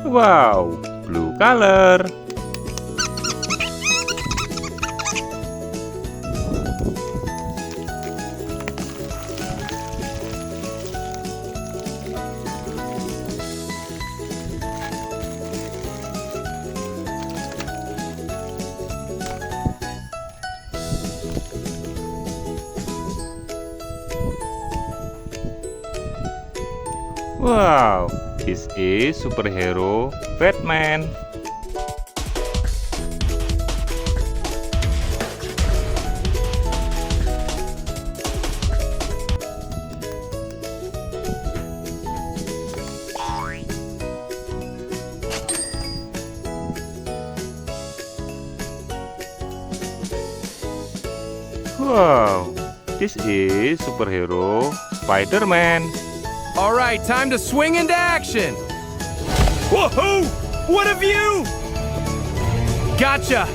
Wow, blue color. Wow, this is superhero Batman. Wow, this is superhero Spider-Man. All right, time to swing into action. Whoa! What a view! Gotcha!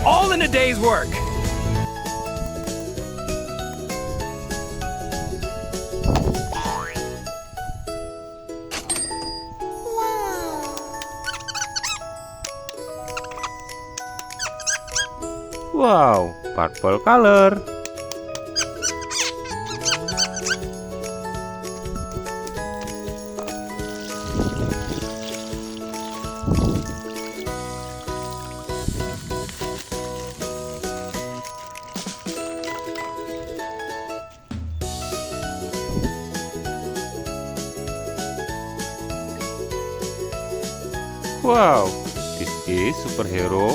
All in a day's work. Wow, purple color. Wow, this is superhero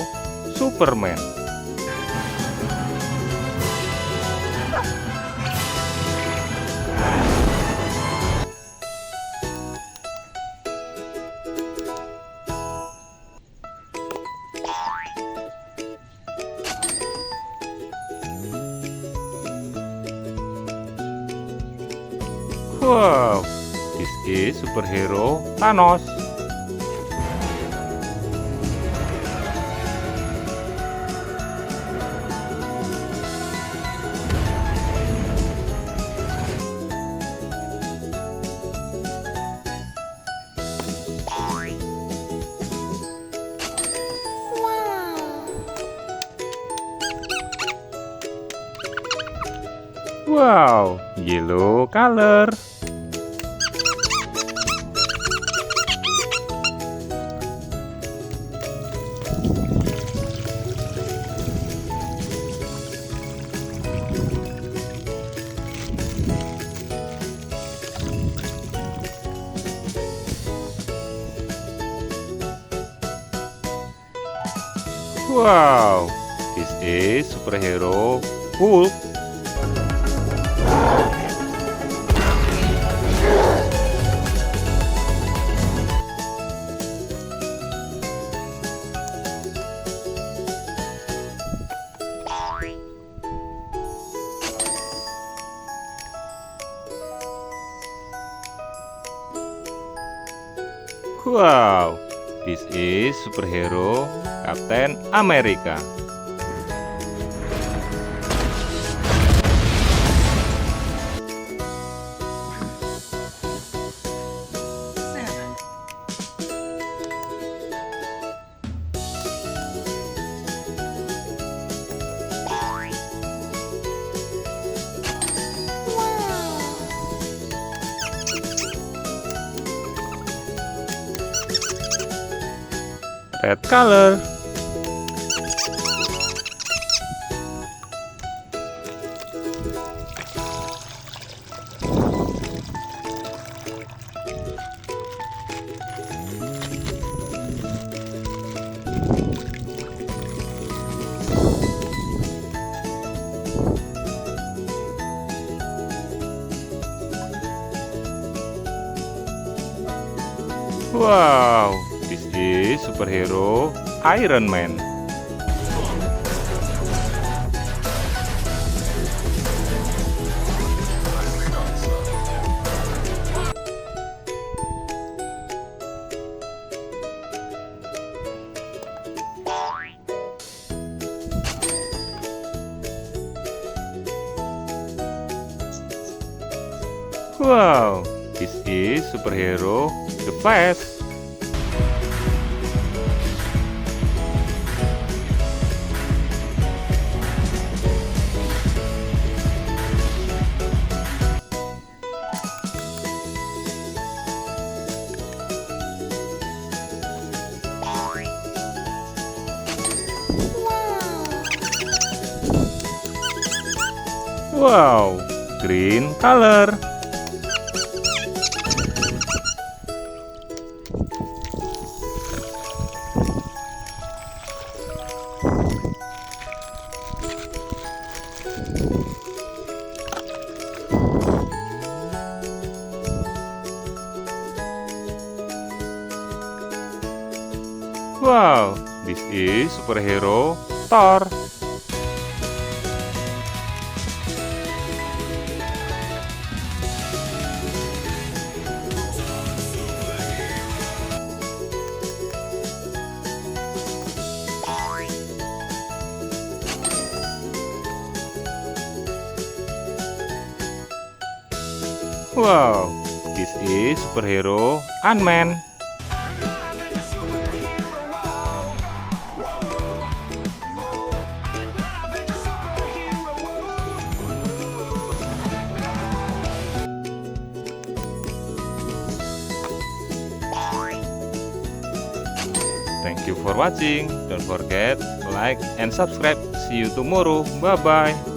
Superman. Wow, this is superhero Thanos. Wow, yellow color. Wow, this is superhero Hulk. Wow, this is superhero Captain America. Red color. Wow, this is superhero Iron Man. Wow, this is superhero The Flash. Wow, green color. Wow, this is superhero Thor. Wow, this is superhero Ant-Man. Thank you for watching. Don't forget like and subscribe. See you tomorrow. Bye bye.